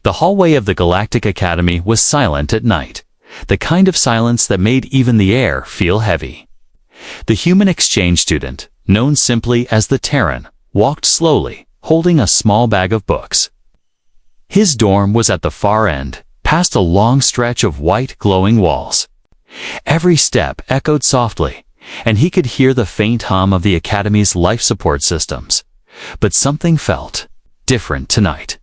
The hallway of the Galactic Academy was silent at night, the kind of silence that made even the air feel heavy. The human exchange student, known simply as the Terran, walked slowly, holding a small bag of books. His dorm was at the far end, past a long stretch of white glowing walls. Every step echoed softly, and he could hear the faint hum of the Academy's life support systems. But something felt different tonight.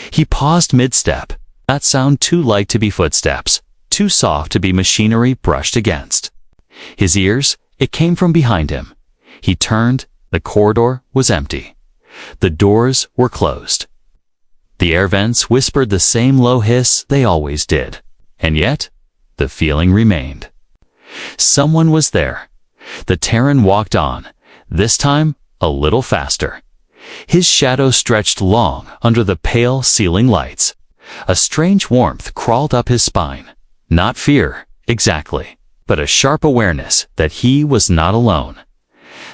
He paused mid-step, that sound too light to be footsteps, too soft to be machinery brushed against. His ears, it came from behind him. He turned, the corridor was empty. The doors were closed. The air vents whispered the same low hiss they always did, and yet, the feeling remained. Someone was there. The Terran walked on, this time a little faster. His shadow stretched long under the pale ceiling lights. A strange warmth crawled up his spine. Not fear, exactly, but a sharp awareness that he was not alone.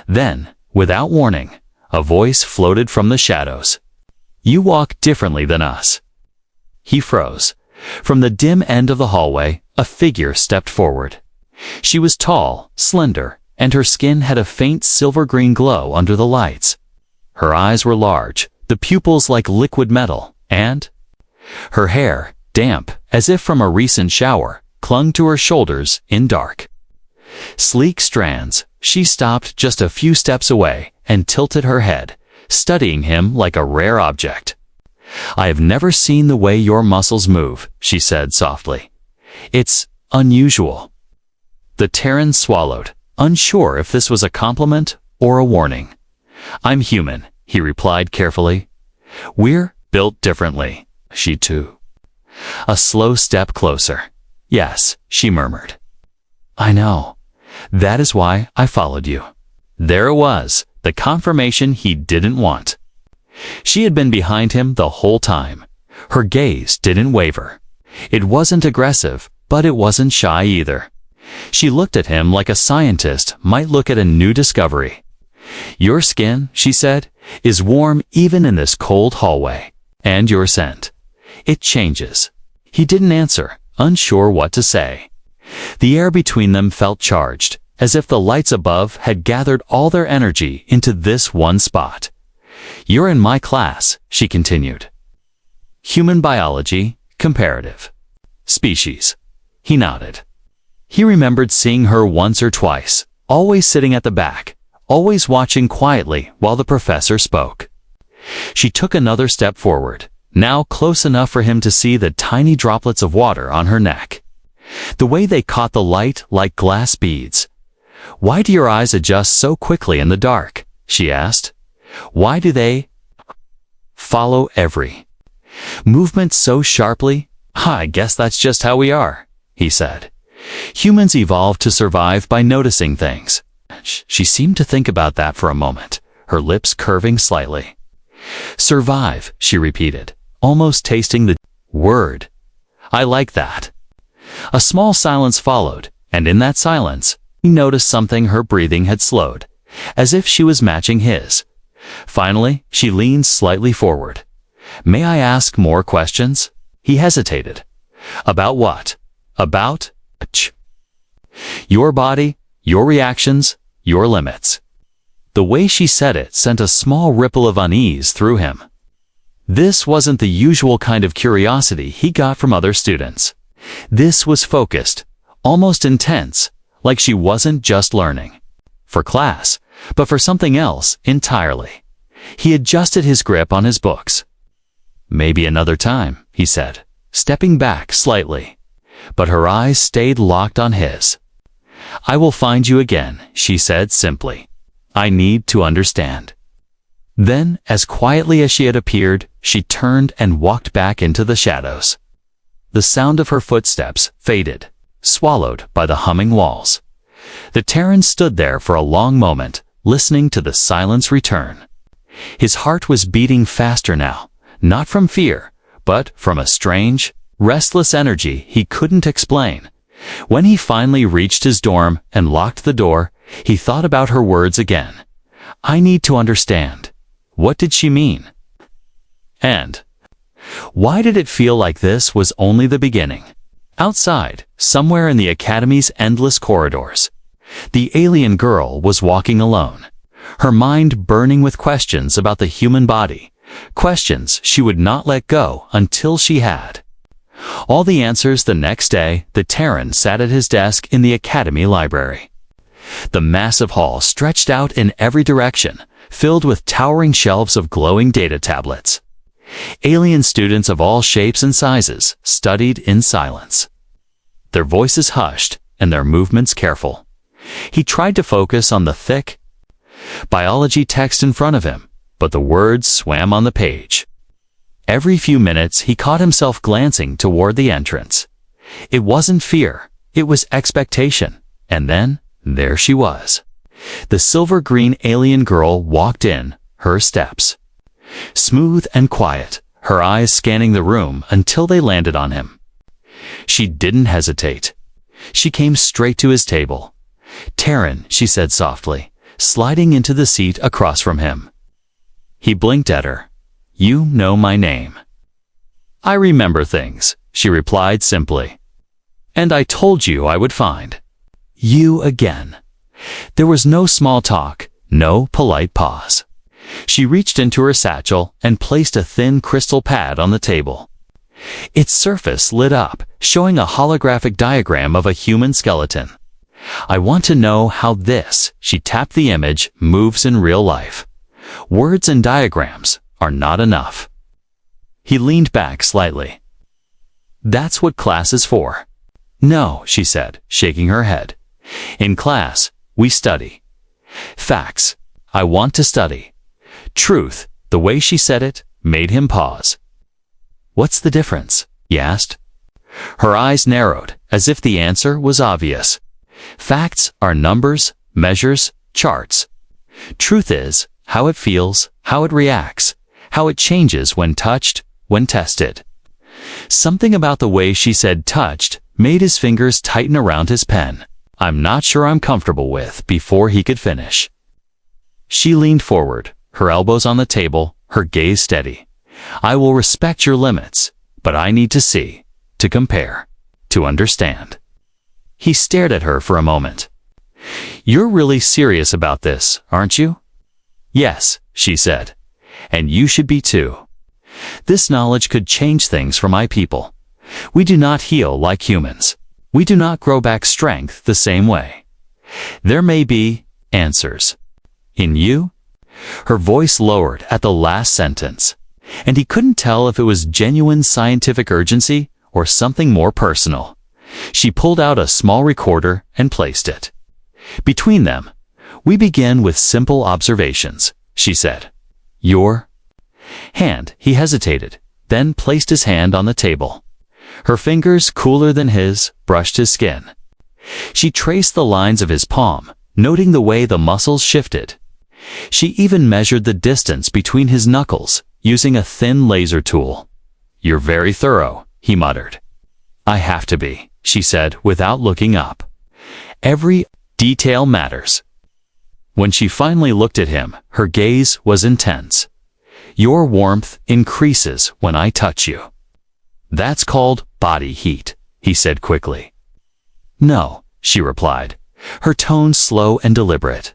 Then, without warning, a voice floated from the shadows. "You walk differently than us." He froze. From the dim end of the hallway, a figure stepped forward. She was tall, slender, and her skin had a faint silver-green glow under the lights. Her eyes were large, the pupils like liquid metal, and her hair, damp, as if from a recent shower, clung to her shoulders in dark. Sleek strands, she stopped just a few steps away and tilted her head, studying him like a rare object. "I have never seen the way your muscles move," she said softly. "It's unusual." The Terran swallowed, unsure if this was a compliment or a warning. "I'm human," he replied carefully. "We're built differently." She too. A slow step closer. "Yes," she murmured. "I know. That is why I followed you." There it was, the confirmation he didn't want. She had been behind him the whole time. Her gaze didn't waver. It wasn't aggressive, but it wasn't shy either. She looked at him like a scientist might look at a new discovery. "Your skin," she said, "is warm even in this cold hallway. And your scent. It changes." He didn't answer, unsure what to say. The air between them felt charged, as if the lights above had gathered all their energy into this one spot. "You're in my class," she continued. "Human biology, comparative. Species." He nodded. He remembered seeing her once or twice, always sitting at the back, always watching quietly while the professor spoke. She took another step forward, now close enough for him to see the tiny droplets of water on her neck. The way they caught the light like glass beads. "Why do your eyes adjust so quickly in the dark?" she asked. "Why do they follow every movement so sharply?" "I guess that's just how we are," he said. "Humans evolved to survive by noticing things." She seemed to think about that for a moment, her lips curving slightly. "Survive," she repeated, almost tasting the word. "I like that." A small silence followed, and in that silence, he noticed something. Her breathing had slowed, as if she was matching his. Finally, she leaned slightly forward. "May I ask more questions?" He hesitated. "About what?" "About your body, your reactions, your limits." The way she said it sent a small ripple of unease through him. This wasn't the usual kind of curiosity he got from other students. This was focused, almost intense, like she wasn't just learning for class, but for something else entirely. He adjusted his grip on his books. "Maybe another time," he said, stepping back slightly. But her eyes stayed locked on his. "I will find you again," she said simply. "I need to understand." Then, as quietly as she had appeared, she turned and walked back into the shadows. The sound of her footsteps faded, swallowed by the humming walls. The Terran stood there for a long moment, listening to the silence return. His heart was beating faster now, not from fear, but from a strange, restless energy he couldn't explain. When he finally reached his dorm and locked the door, he thought about her words again. "I need to understand. What did she mean?" And Why did it feel like this was only the beginning? Outside, somewhere in the Academy's endless corridors, the alien girl was walking alone, her mind burning with questions about the human body, questions she would not let go until she had. All the answers. The next day, the Terran sat at his desk in the Academy library. The massive hall stretched out in every direction, filled with towering shelves of glowing data tablets. Alien students of all shapes and sizes studied in silence, their voices hushed and their movements careful. He tried to focus on the thick biology text in front of him, but the words swam on the page. Every few minutes he caught himself glancing toward the entrance. It wasn't fear, it was expectation. And then, there she was. The silver-green alien girl walked in, her steps smooth and quiet, her eyes scanning the room until they landed on him. She didn't hesitate. She came straight to his table. "Terran," she said softly, sliding into the seat across from him. He blinked at her. "You know my name." "I remember things," she replied simply. "And I told you I would find you again." There was no small talk, no polite pause. She reached into her satchel and placed a thin crystal pad on the table. Its surface lit up, showing a holographic diagram of a human skeleton. "I want to know how this," she tapped the image, "moves in real life. Words and diagrams are not enough." He leaned back slightly. "That's what class is for." "No," she said, shaking her head. "In class, we study facts. I want to study truth." The way she said it made him pause. "What's the difference?" he asked. Her eyes narrowed, as if the answer was obvious. "Facts are numbers, measures, charts. Truth is how it feels, how it reacts, how it changes when touched, when tested." Something about the way she said touched made his fingers tighten around his pen. "I'm not sure I'm comfortable with," before he could finish. She leaned forward, her elbows on the table, her gaze steady. "I will respect your limits, but I need to see, to compare, to understand." He stared at her for a moment. "You're really serious about this, aren't you?" "Yes," she said. "And you should be too. This knowledge could change things for my people. We do not heal like humans. We do not grow back strength the same way. There may be answers in you." Her voice lowered at the last sentence, and he couldn't tell if it was genuine scientific urgency or something more personal. She pulled out a small recorder and placed it between them. "We begin with simple observations," she said. "Your hand." He hesitated, then placed his hand on the table. Her fingers, cooler than his, brushed his skin. She traced the lines of his palm, noting the way the muscles shifted. She even measured the distance between his knuckles, using a thin laser tool. "You're very thorough," he muttered. "I have to be," she said without looking up. "Every detail matters." When she finally looked at him, her gaze was intense. "Your warmth increases when I touch you." "That's called body heat," he said quickly. "No," she replied, her tone slow and deliberate.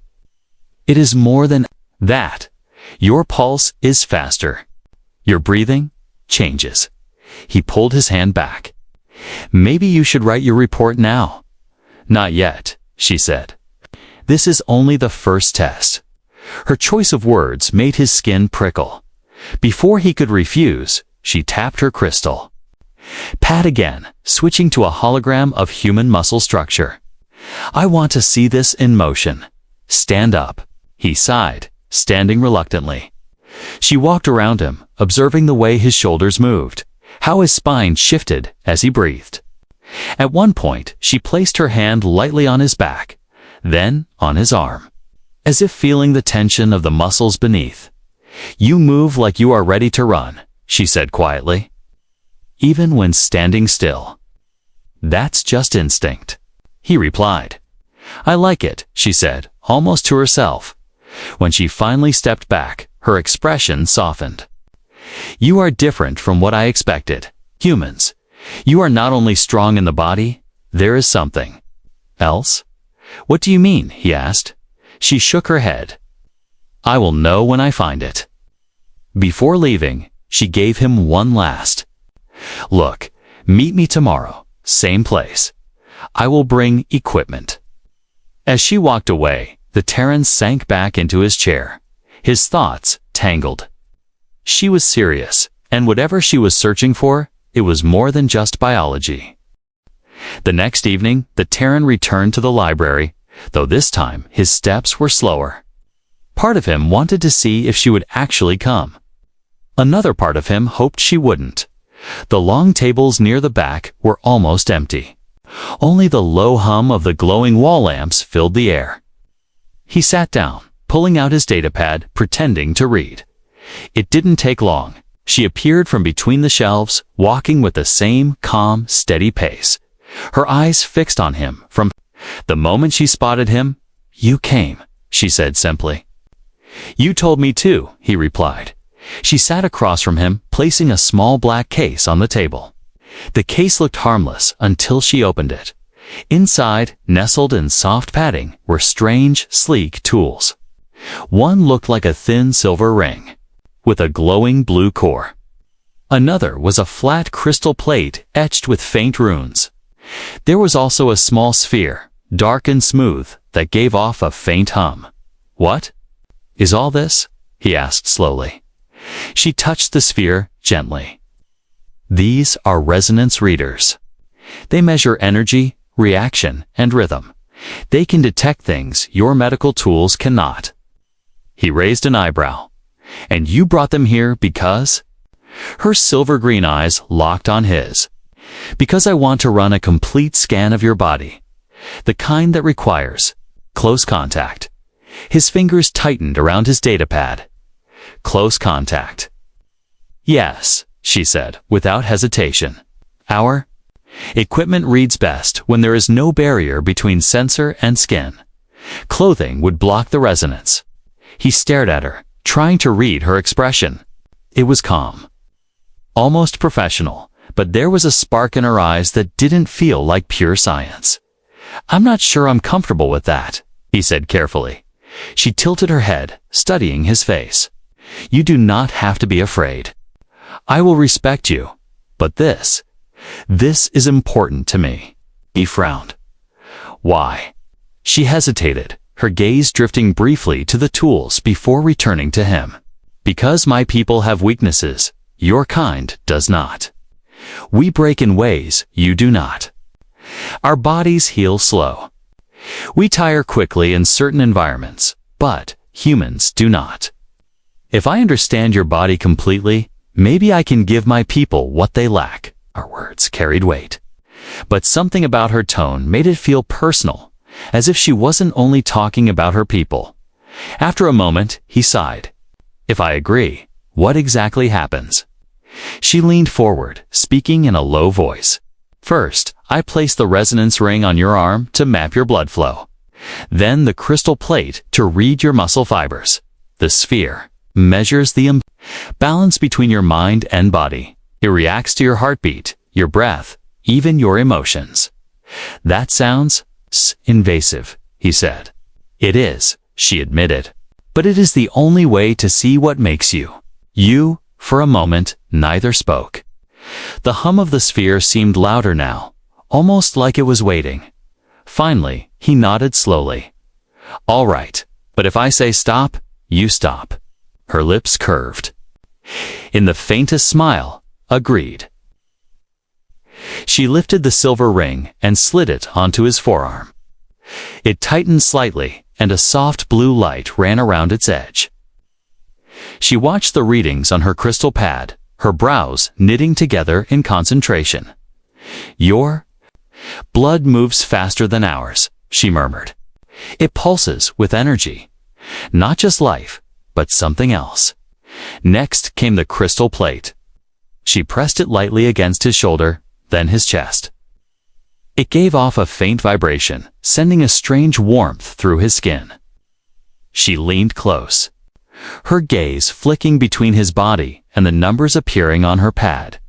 "It is more than that. Your pulse is faster. Your breathing changes." He pulled his hand back. "Maybe you should write your report now." "Not yet," she said. "This is only the first test." Her choice of words made his skin prickle. Before he could refuse, she tapped her crystal pad again, switching to a hologram of human muscle structure. "I want to see this in motion. Stand up." He sighed, standing reluctantly. She walked around him, observing the way his shoulders moved, how his spine shifted as he breathed. At one point, she placed her hand lightly on his back, then on his arm, as if feeling the tension of the muscles beneath. "You move like you are ready to run," she said quietly, "even when standing still." "That's just instinct," he replied. "I like it," she said, almost to herself. When she finally stepped back, her expression softened. You are different from what I expected. Humans. You are not only strong in the body, there is something else. What do you mean? He asked. She shook her head. I will know when I find it. Before leaving, she gave him one last. Look, meet me tomorrow, same place. I will bring equipment. As she walked away, the Terran sank back into his chair. His thoughts tangled. She was serious, and whatever she was searching for, it was more than just biology. The next evening, the Terran returned to the library, though this time his steps were slower. Part of him wanted to see if she would actually come. Another part of him hoped she wouldn't. The long tables near the back were almost empty. Only the low hum of the glowing wall lamps filled the air. He sat down, pulling out his datapad, pretending to read. It didn't take long. She appeared from between the shelves, walking with the same calm, steady pace. Her eyes fixed on him from the moment she spotted him. You came, she said simply. You told me to, he replied. She sat across from him, placing a small black case on the table. The case looked harmless until she opened it. Inside, nestled in soft padding, were strange, sleek tools. One looked like a thin silver ring, with a glowing blue core. Another was a flat crystal plate etched with faint runes. There was also a small sphere, dark and smooth, that gave off a faint hum. What is all this? He asked slowly. She touched the sphere gently. These are resonance readers. They measure energy, reaction, and rhythm. They can detect things your medical tools cannot. He raised an eyebrow. And you brought them here because? Her silver-green eyes locked on his. Because I want to run a complete scan of your body. The kind that requires close contact. His fingers tightened around his datapad. Close contact. Yes, she said, without hesitation. Our equipment reads best when there is no barrier between sensor and skin. Clothing would block the resonance. He stared at her, trying to read her expression. It was calm. Almost professional, but there was a spark in her eyes that didn't feel like pure science. I'm not sure I'm comfortable with that, he said carefully. She tilted her head, studying his face. You do not have to be afraid. I will respect you, but this is important to me. He frowned. Why? She hesitated, her gaze drifting briefly to the tools before returning to him. Because my people have weaknesses, your kind does not. We break in ways you do not. Our bodies heal slow. We tire quickly in certain environments, but humans do not. If I understand your body completely, maybe I can give my people what they lack. Our words carried weight. But something about her tone made it feel personal, as if she wasn't only talking about her people. After a moment, he sighed. If I agree, what exactly happens? She leaned forward, speaking in a low voice. First, I place the resonance ring on your arm to map your blood flow. Then the crystal plate to read your muscle fibers. The sphere measures the balance between your mind and body. It reacts to your heartbeat, your breath, even your emotions. That sounds invasive, he said. It is, she admitted. But it is the only way to see what makes you. You, for a moment, neither spoke. The hum of the sphere seemed louder now, almost like it was waiting. Finally, he nodded slowly. All right, but if I say stop, you stop. Her lips curved. In the faintest smile, agreed. She lifted the silver ring and slid it onto his forearm. It tightened slightly, and a soft blue light ran around its edge. She watched the readings on her crystal pad, her brows knitting together in concentration. Your blood moves faster than ours, she murmured. It pulses with energy. Not just life, but something else. Next came the crystal plate. She pressed it lightly against his shoulder, then his chest. It gave off a faint vibration, sending a strange warmth through his skin. She leaned close. her gaze flicking between his body and the numbers appearing on her pad.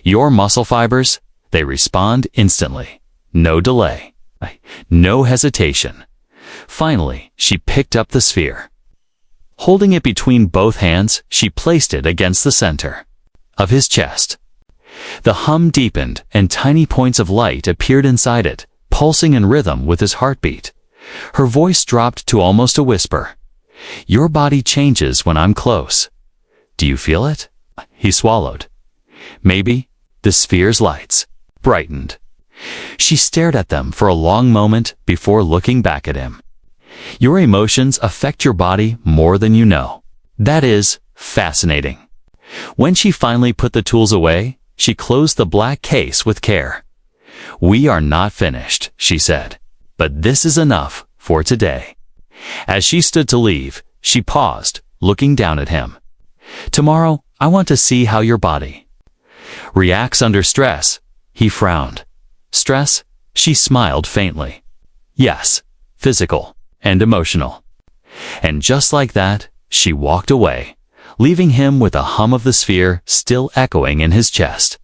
Your muscle fibers, they respond instantly. No delay. No hesitation. Finally, she picked up the sphere. Holding it between both hands, she placed it against the center of his chest. The hum deepened, and tiny points of light appeared inside it, pulsing in rhythm with his heartbeat. Her voice dropped to almost a whisper. Your body changes when I'm close. Do you feel it? He swallowed. Maybe. The sphere's lights brightened. She stared at them for a long moment before looking back at him. Your emotions affect your body more than you know. That is fascinating. When she finally put the tools away, she closed the black case with care. We are not finished, she said, but this is enough for today. As she stood to leave, she paused, looking down at him. Tomorrow, I want to see how your body reacts under stress. He frowned. Stress? She smiled faintly. Yes, physical and emotional. And just like that, she walked away, leaving him with a hum of the sphere still echoing in his chest,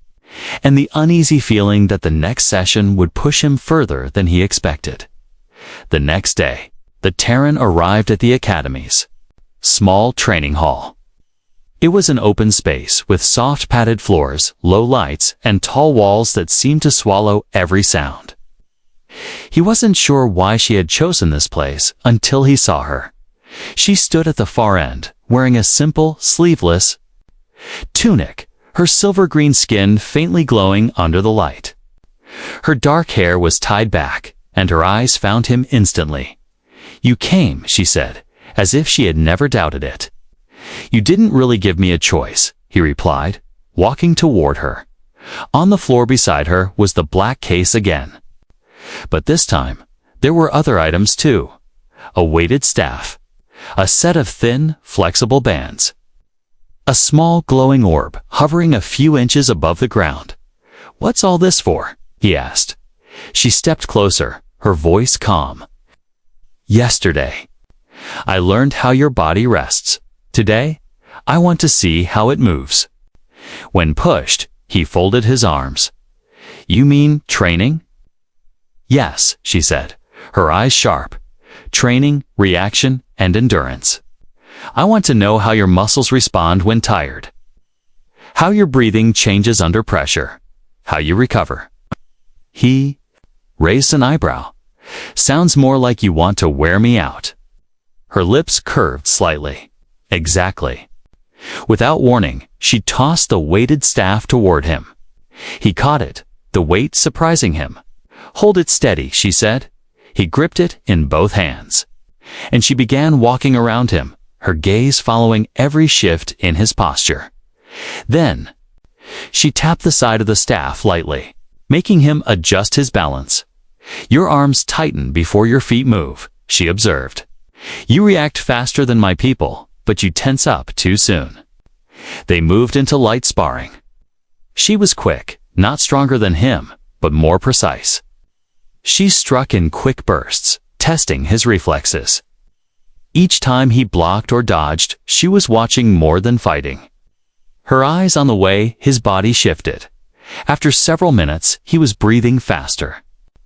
and the uneasy feeling that the next session would push him further than he expected. The next day, the Terran arrived at the Academy's small training hall. It was an open space with soft padded floors, low lights, and tall walls that seemed to swallow every sound. He wasn't sure why she had chosen this place until he saw her. She stood at the far end, wearing a simple, sleeveless tunic, her silver-green skin faintly glowing under the light. Her dark hair was tied back, and her eyes found him instantly. You came, she said, as if she had never doubted it. You didn't really give me a choice, he replied, walking toward her. On the floor beside her was the black case again. But this time, there were other items too. A weighted staff, a set of thin, flexible bands, a small glowing orb hovering a few inches above the ground. What's all this for? He asked. She stepped closer, her voice calm. Yesterday, I learned how your body rests. Today, I want to see how it moves. When pushed, he folded his arms. You mean training? Yes, she said, her eyes sharp. Training, reaction, and endurance. I want to know how your muscles respond when tired. How your breathing changes under pressure. How you recover. He raised an eyebrow. Sounds more like you want to wear me out. Her lips curved slightly. Exactly. Without warning, she tossed the weighted staff toward him. He caught it, the weight surprising him. Hold it steady, she said. He gripped it in both hands. And she began walking around him, her gaze following every shift in his posture. Then, she tapped the side of the staff lightly, making him adjust his balance. Your arms tighten before your feet move, she observed. You react faster than my people, but you tense up too soon. They moved into light sparring. She was quick, not stronger than him, but more precise. She struck in quick bursts, testing his reflexes. Each time he blocked or dodged, she was watching more than fighting. Her eyes on the way, his body shifted. After several minutes, he was breathing faster.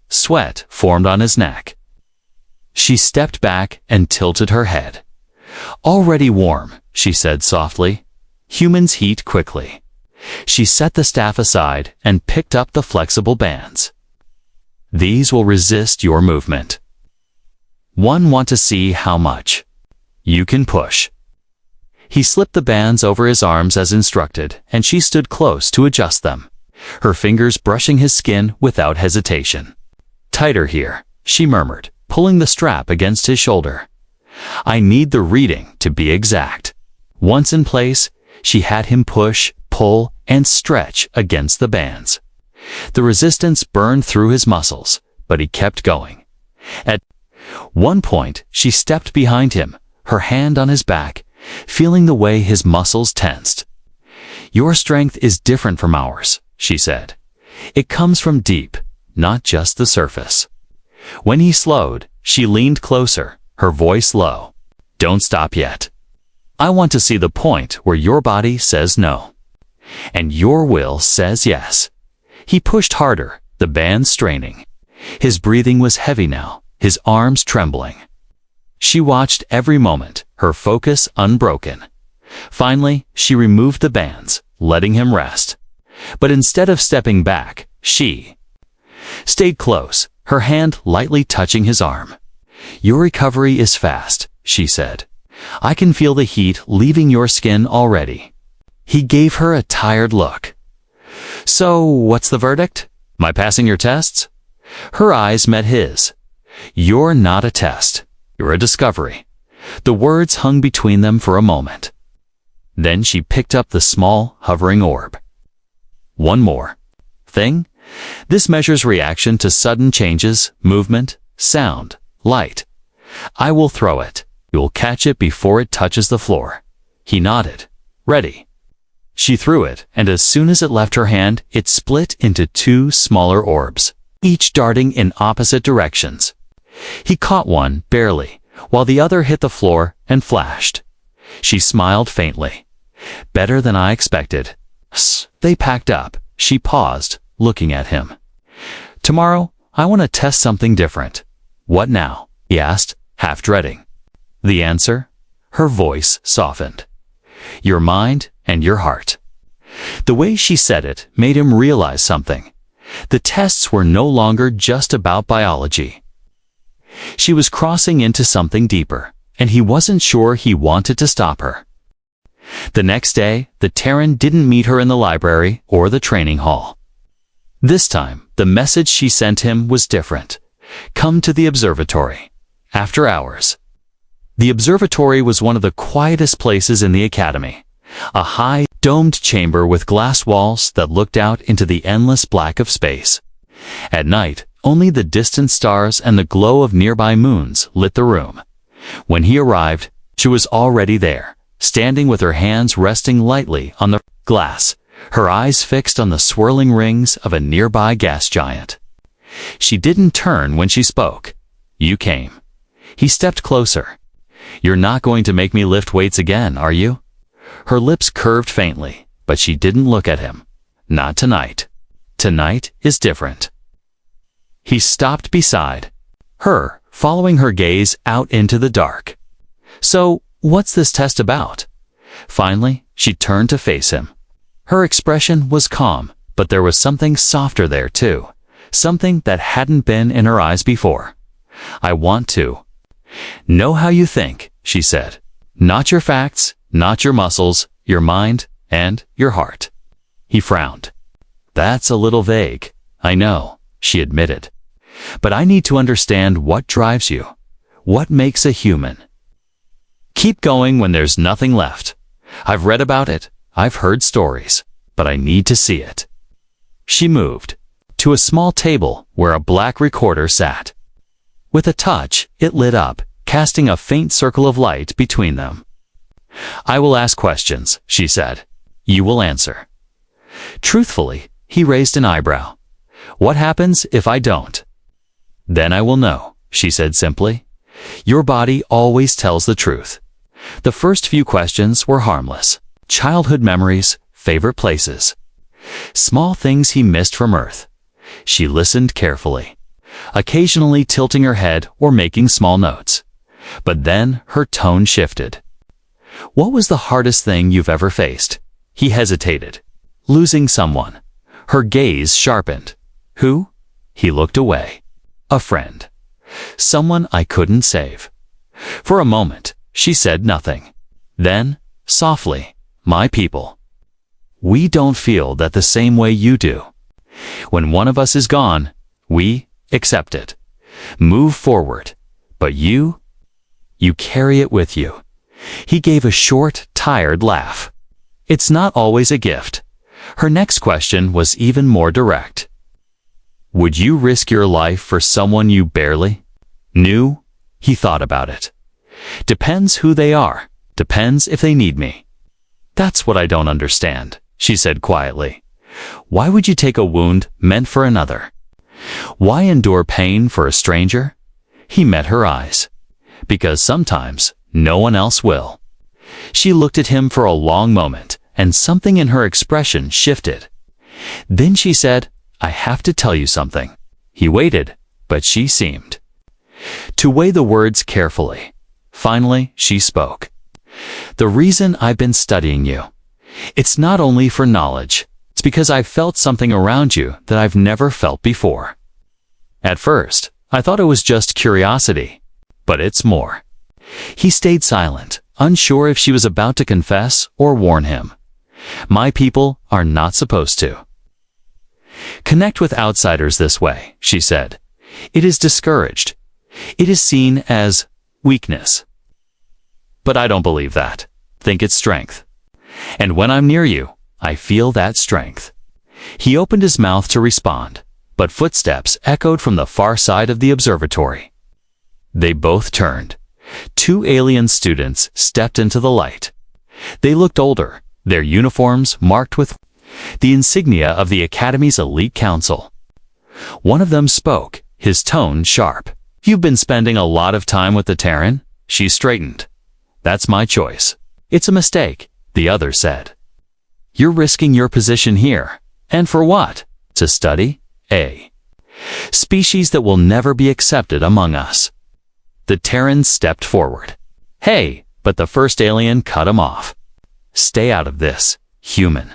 Sweat formed on his neck. She stepped back and tilted her head. Already warm, she said softly. Humans heat quickly. She set the staff aside and picked up the flexible bands. These will resist your movement. Want to see how much you can push. He slipped the bands over his arms as instructed, and she stood close to adjust them, her fingers brushing his skin without hesitation. Tighter here, she murmured, pulling the strap against his shoulder. I need the reading to be exact. Once in place, she had him push, pull, and stretch against the bands. The resistance burned through his muscles, but he kept going. At one point, she stepped behind him, her hand on his back, feeling the way his muscles tensed. Your strength is different from ours, she said. It comes from deep, not just the surface. When he slowed, she leaned closer, her voice low. Don't stop yet. I want to see the point where your body says no, and your will says yes." He pushed harder, the band straining. His breathing was heavy now, his arms trembling. She watched every moment, her focus unbroken. Finally, she removed the bands, letting him rest. But instead of stepping back, she stayed close, her hand lightly touching his arm. "Your recovery is fast," she said. "I can feel the heat leaving your skin already." He gave her a tired look. "So, what's the verdict? Am I passing your tests?" Her eyes met his. "You're not a test. You're a discovery." The words hung between them for a moment. Then she picked up the small, hovering orb. "One more thing. This measures reaction to sudden changes, movement, sound, light. I will throw it. You'll catch it before it touches the floor." He nodded. "Ready." She threw it, and as soon as it left her hand, it split into 2 smaller orbs, each darting in opposite directions. He caught one, barely, while the other hit the floor and flashed. She smiled faintly. "Better than I expected." They packed up. She paused, looking at him. "Tomorrow, I want to test something different." "What now?" he asked, half dreading. The answer? Her voice softened. "Your mind and your heart." The way she said it made him realize something. The tests were no longer just about biology. She was crossing into something deeper, and he wasn't sure he wanted to stop her. The next day, the Terran didn't meet her in the library or the training hall. This time, the message she sent him was different. "Come to the observatory." After hours. The observatory was one of the quietest places in the academy. A high, domed chamber with glass walls that looked out into the endless black of space. At night, only the distant stars and the glow of nearby moons lit the room. When he arrived, she was already there, standing with her hands resting lightly on the glass, her eyes fixed on the swirling rings of a nearby gas giant. She didn't turn when she spoke. "You came." He stepped closer. "You're not going to make me lift weights again, are you?" Her lips curved faintly, but she didn't look at him. "Not tonight. Tonight is different." He stopped beside her, following her gaze out into the dark. "So, what's this test about?" Finally, she turned to face him. Her expression was calm, but there was something softer there too, something that hadn't been in her eyes before. "I want to know how you think," she said. "Not your facts, not your muscles, your mind, and your heart." He frowned. "That's a little vague, I know," she admitted. "But I need to understand what drives you. What makes a human keep going when there's nothing left. I've read about it, I've heard stories, but I need to see it." She moved to a small table where a black recorder sat. With a touch, it lit up, casting a faint circle of light between them. "I will ask questions," she said. "You will answer." Truthfully, he raised an eyebrow. "What happens if I don't?" "Then I will know," she said simply. "Your body always tells the truth." The first few questions were harmless. Childhood memories, favorite places. Small things he missed from Earth. She listened carefully, occasionally tilting her head or making small notes. But then her tone shifted. "What was the hardest thing you've ever faced?" He hesitated. "Losing someone." Her gaze sharpened. "Who?" He looked away. "A friend. Someone I couldn't save." For a moment, she said nothing. Then, softly, "My people. We don't feel that the same way you do. When one of us is gone, we accept it, move forward. But you carry it with you." He gave a short, tired laugh. "It's not always a gift." Her next question was even more direct. "Would you risk your life for someone you barely knew?" He thought about it. "Depends who they are. Depends if they need me." "That's what I don't understand," she said quietly. "Why would you take a wound meant for another? Why endure pain for a stranger?" He met her eyes. "Because sometimes no one else will." She looked at him for a long moment, and something in her expression shifted. Then she said, "I have to tell you something." He waited, but she seemed to weigh the words carefully. Finally, she spoke. "The reason I've been studying you, it's not only for knowledge, it's because I've felt something around you that I've never felt before. At first, I thought it was just curiosity, but it's more." He stayed silent, unsure if she was about to confess or warn him. "My people are not supposed to connect with outsiders this way," she said. "It is discouraged. It is seen as weakness. But I don't believe that. Think it's strength. And when I'm near you, I feel that strength." He opened his mouth to respond, but footsteps echoed from the far side of the observatory. They both turned. 2 alien students stepped into the light. They looked older, their uniforms marked with the insignia of the Academy's elite council. One of them spoke, his tone sharp. "You've been spending a lot of time with the Terran?" She straightened. "That's my choice." "It's a mistake," the other said. "You're risking your position here. And for what? To study a species that will never be accepted among us." The Terran stepped forward. "Hey," but the first alien cut him off. "Stay out of this, human."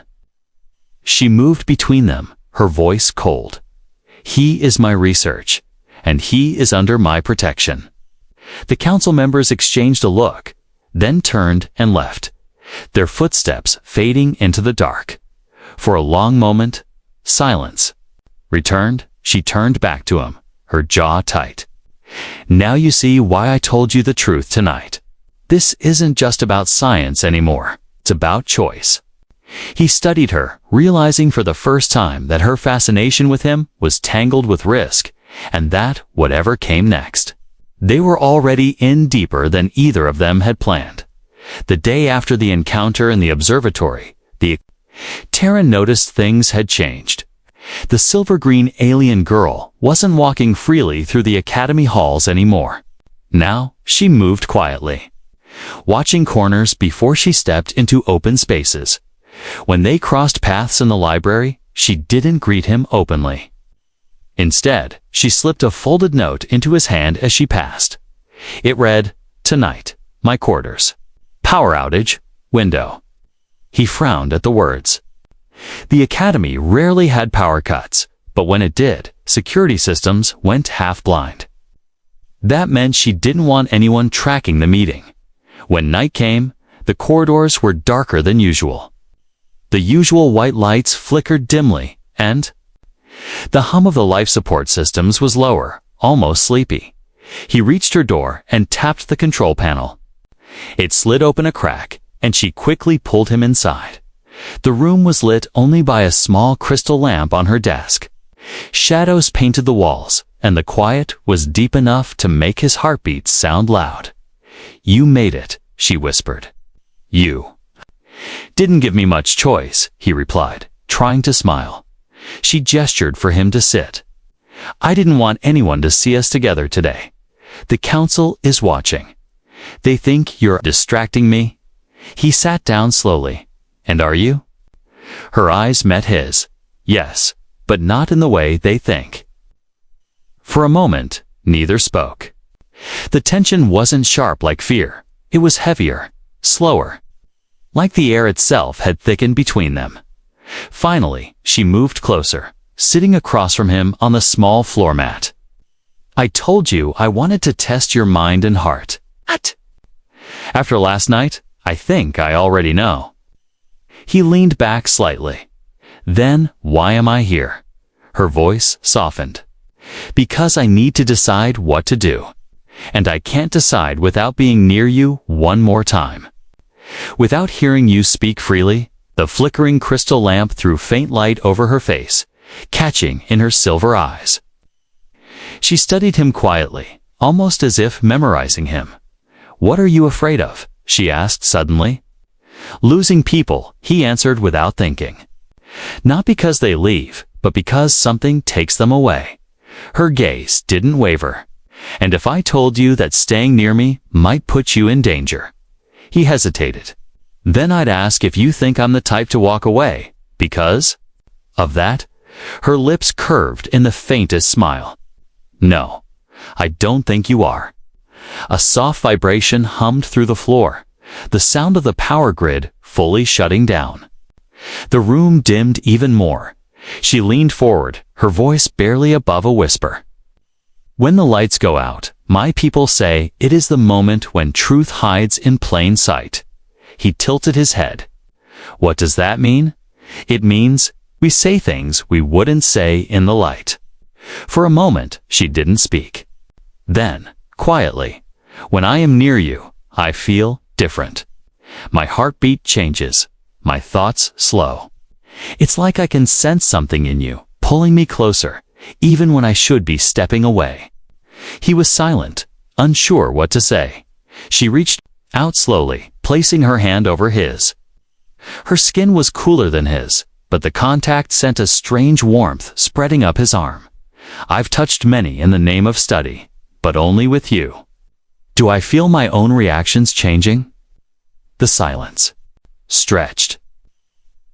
She moved between them, her voice cold. "He is my research, and he is under my protection." The council members exchanged a look, then turned and left, their footsteps fading into the dark. For a long moment, silence. Returned, she turned back to him, her jaw tight. "Now you see why I told you the truth tonight. This isn't just about science anymore. It's about choice." He studied her, realizing for the first time that her fascination with him was tangled with risk, and that whatever came next, they were already in deeper than either of them had planned. The day after the encounter in the observatory, the Terran noticed things had changed. The silver-green alien girl wasn't walking freely through the Academy halls anymore. Now, she moved quietly, watching corners before she stepped into open spaces. When they crossed paths in the library, she didn't greet him openly. Instead, she slipped a folded note into his hand as she passed. It read, "Tonight, my quarters. Power outage, window." He frowned at the words. The Academy rarely had power cuts, but when it did, security systems went half-blind. That meant she didn't want anyone tracking the meeting. When night came, the corridors were darker than usual. The usual white lights flickered dimly, and the hum of the life support systems was lower, almost sleepy. He reached her door and tapped the control panel. It slid open a crack, and she quickly pulled him inside. The room was lit only by a small crystal lamp on her desk. Shadows painted the walls, and the quiet was deep enough to make his heartbeat sound loud. "You made it," she whispered. "You didn't give me much choice," he replied, trying to smile. She gestured for him to sit. "I didn't want anyone to see us together today. The council is watching. They think you're distracting me." He sat down slowly. "And are you?" Her eyes met his. "Yes, but not in the way they think." For a moment, neither spoke. The tension wasn't sharp like fear. It was heavier, slower, like the air itself had thickened between them. Finally, she moved closer, sitting across from him on the small floor mat. "I told you I wanted to test your mind and heart. What? After last night, I think I already know." He leaned back slightly. "Then, why am I here?" Her voice softened. "Because I need to decide what to do. And I can't decide without being near you one more time. Without hearing you speak freely." The flickering crystal lamp threw faint light over her face, catching in her silver eyes. She studied him quietly, almost as if memorizing him. "What are you afraid of?" she asked suddenly. "Losing people," he answered without thinking. "Not because they leave, but because something takes them away." Her gaze didn't waver. "And if I told you that staying near me might put you in danger?" He hesitated, Then I'd ask if you think I'm the type to walk away, because of that?" Her lips curved in the faintest smile. "No, I don't think you are." A soft vibration hummed through the floor, the sound of the power grid fully shutting down. The room dimmed even more. She leaned forward, her voice barely above a whisper. "When the lights go out, my people say it is the moment when truth hides in plain sight." He tilted his head. "What does that mean?" "It means we say things we wouldn't say in the light." For a moment, she didn't speak. Then, quietly, "When I am near you, I feel different. My heartbeat changes, my thoughts slow. It's like I can sense something in you, pulling me closer, even when I should be stepping away." He was silent, unsure what to say. She reached out slowly, placing her hand over his. Her skin was cooler than his, but the contact sent a strange warmth spreading up his arm. "I've touched many in the name of study, but only with you. Do I feel my own reactions changing?" The silence stretched.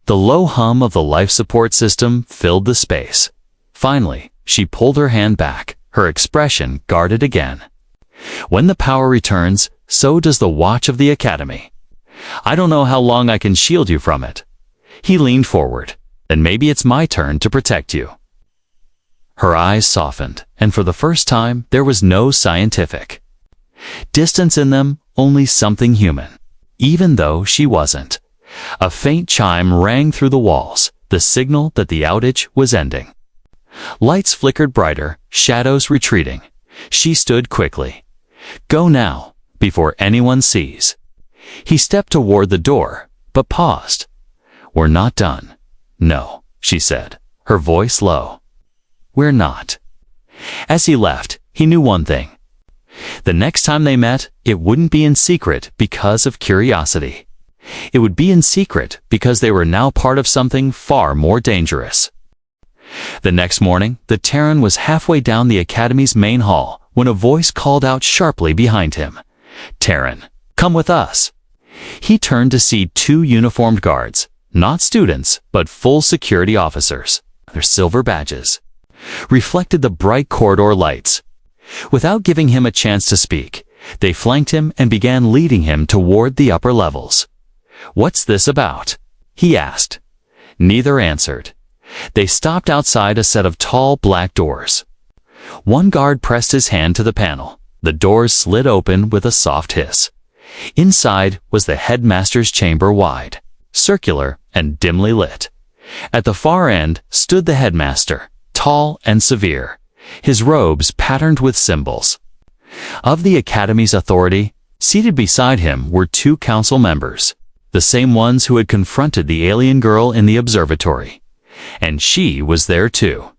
The low hum of the life support system filled the space. Finally, she pulled her hand back, her expression guarded again. "When the power returns, so does the watch of the Academy. I don't know how long I can shield you from it." He leaned forward. "Then maybe it's my turn to protect you." Her eyes softened, and for the first time, there was no scientific distance in them, only something human, even though she wasn't. A faint chime rang through the walls, the signal that the outage was ending. Lights flickered brighter, shadows retreating. She stood quickly. "Go now, before anyone sees." He stepped toward the door, but paused. "We're not done." "No," she said, her voice low. "We're not." As he left, he knew one thing. The next time they met, it wouldn't be in secret because of curiosity. It would be in secret because they were now part of something far more dangerous. The next morning, the Terran was halfway down the Academy's main hall when a voice called out sharply behind him. "Terran, come with us." He turned to see two uniformed guards, not students, but full security officers. Their silver badges reflected the bright corridor lights. Without giving him a chance to speak, they flanked him and began leading him toward the upper levels. "What's this about?" he asked. Neither answered. They stopped outside a set of tall black doors. One guard pressed his hand to the panel. The doors slid open with a soft hiss. Inside was the headmaster's chamber, wide, circular, and dimly lit. At the far end stood the headmaster, tall and severe, his robes patterned with symbols of the Academy's authority. Seated beside him were two council members, the same ones who had confronted the alien girl in the observatory. And she was there too.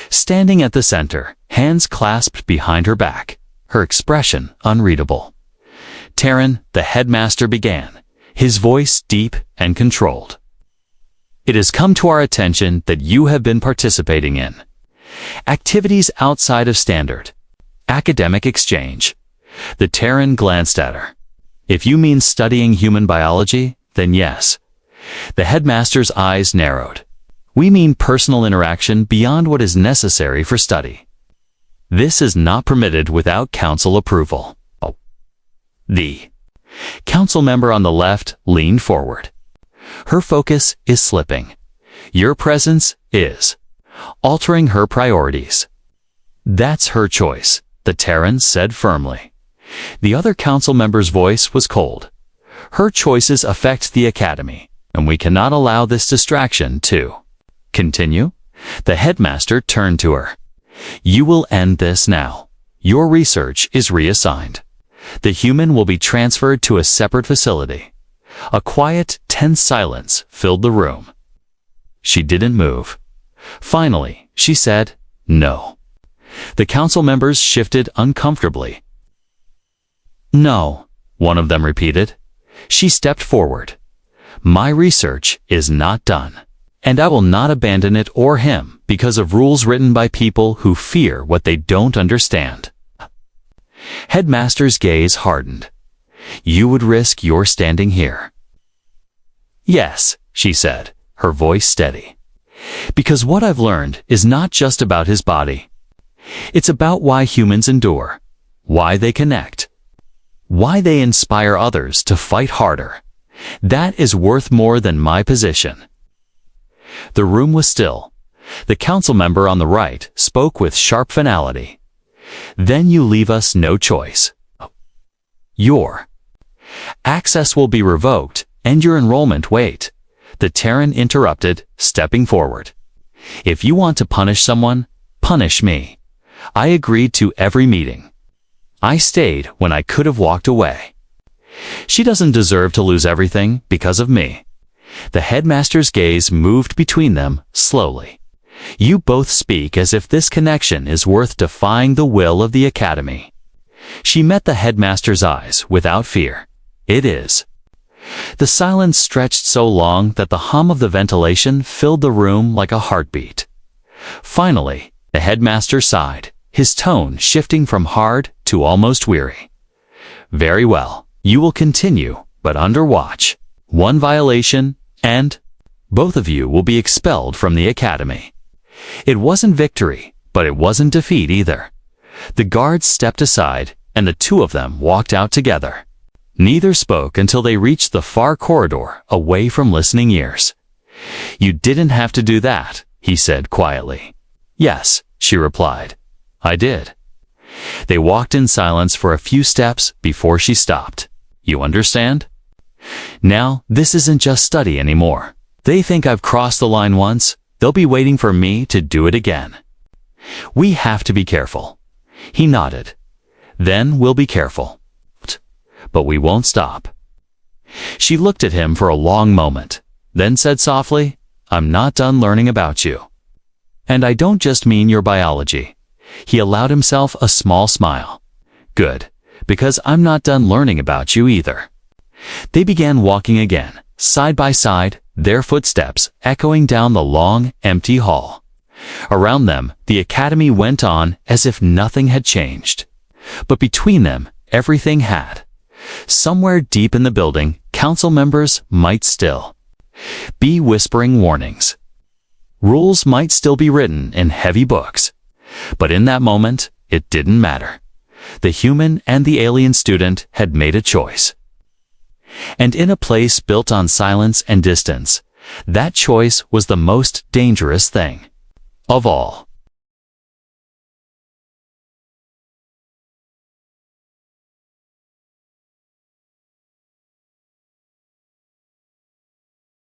Standing at the center, hands clasped behind her back, her expression unreadable. "Terran," the headmaster began, his voice deep and controlled. "It has come to our attention that you have been participating in activities outside of standard academic exchange." The Terran glanced at her. "If you mean studying human biology, then yes." The headmaster's eyes narrowed. "We mean personal interaction beyond what is necessary for study. This is not permitted without council approval." The council member on the left leaned forward. "Her focus is slipping. Your presence is altering her priorities." "That's her choice," the Terran said firmly. The other council member's voice was cold. "Her choices affect the Academy, and we cannot allow this distraction to continue." The headmaster turned to her. "You will end this now. Your research is reassigned. The human will be transferred to a separate facility." A quiet, tense silence filled the room. She didn't move. Finally, she said, "No." The council members shifted uncomfortably. "No," one of them repeated. She stepped forward. "My research is not done, and I will not abandon it or him because of rules written by people who fear what they don't understand." Headmaster's gaze hardened. "You would risk your standing here." Yes, she said, her voice steady. Because what I've learned is not just about his body. It's about why humans endure, why they connect, why they inspire others to fight harder. That is worth more than my position. The room was still. The council member on the right spoke with sharp finality. Then you leave us no choice. Your access will be revoked and your enrollment wait. The Terran interrupted, stepping forward. If you want to punish someone, punish me. I agreed to every meeting. I stayed when I could have walked away. She doesn't deserve to lose everything because of me. The headmaster's gaze moved between them slowly. You both speak as if this connection is worth defying the will of the academy. She met the headmaster's eyes without fear. It is. The silence stretched so long that the hum of the ventilation filled the room like a heartbeat. Finally, the headmaster sighed, his tone shifting from hard to almost weary. Very well, you will continue, but under watch. One violation, and both of you will be expelled from the academy. It wasn't victory, but it wasn't defeat either. The guards stepped aside, and the two of them walked out together. Neither spoke until they reached the far corridor, away from listening ears. You didn't have to do that, he said quietly. Yes, she replied. I did. They walked in silence for a few steps before she stopped. You understand? Now, this isn't just study anymore. They think I've crossed the line once. They'll be waiting for me to do it again. We have to be careful. He nodded. Then we'll be careful. But we won't stop. She looked at him for a long moment, then said softly, I'm not done learning about you. And I don't just mean your biology. He allowed himself a small smile. Good, because I'm not done learning about you either. They began walking again, side by side, their footsteps echoing down the long, empty hall. Around them, the academy went on as if nothing had changed. But between them, everything had. Somewhere deep in the building, council members might still be whispering warnings. Rules might still be written in heavy books. But in that moment, it didn't matter. The human and the alien student had made a choice. And in a place built on silence and distance, that choice was the most dangerous thing of all.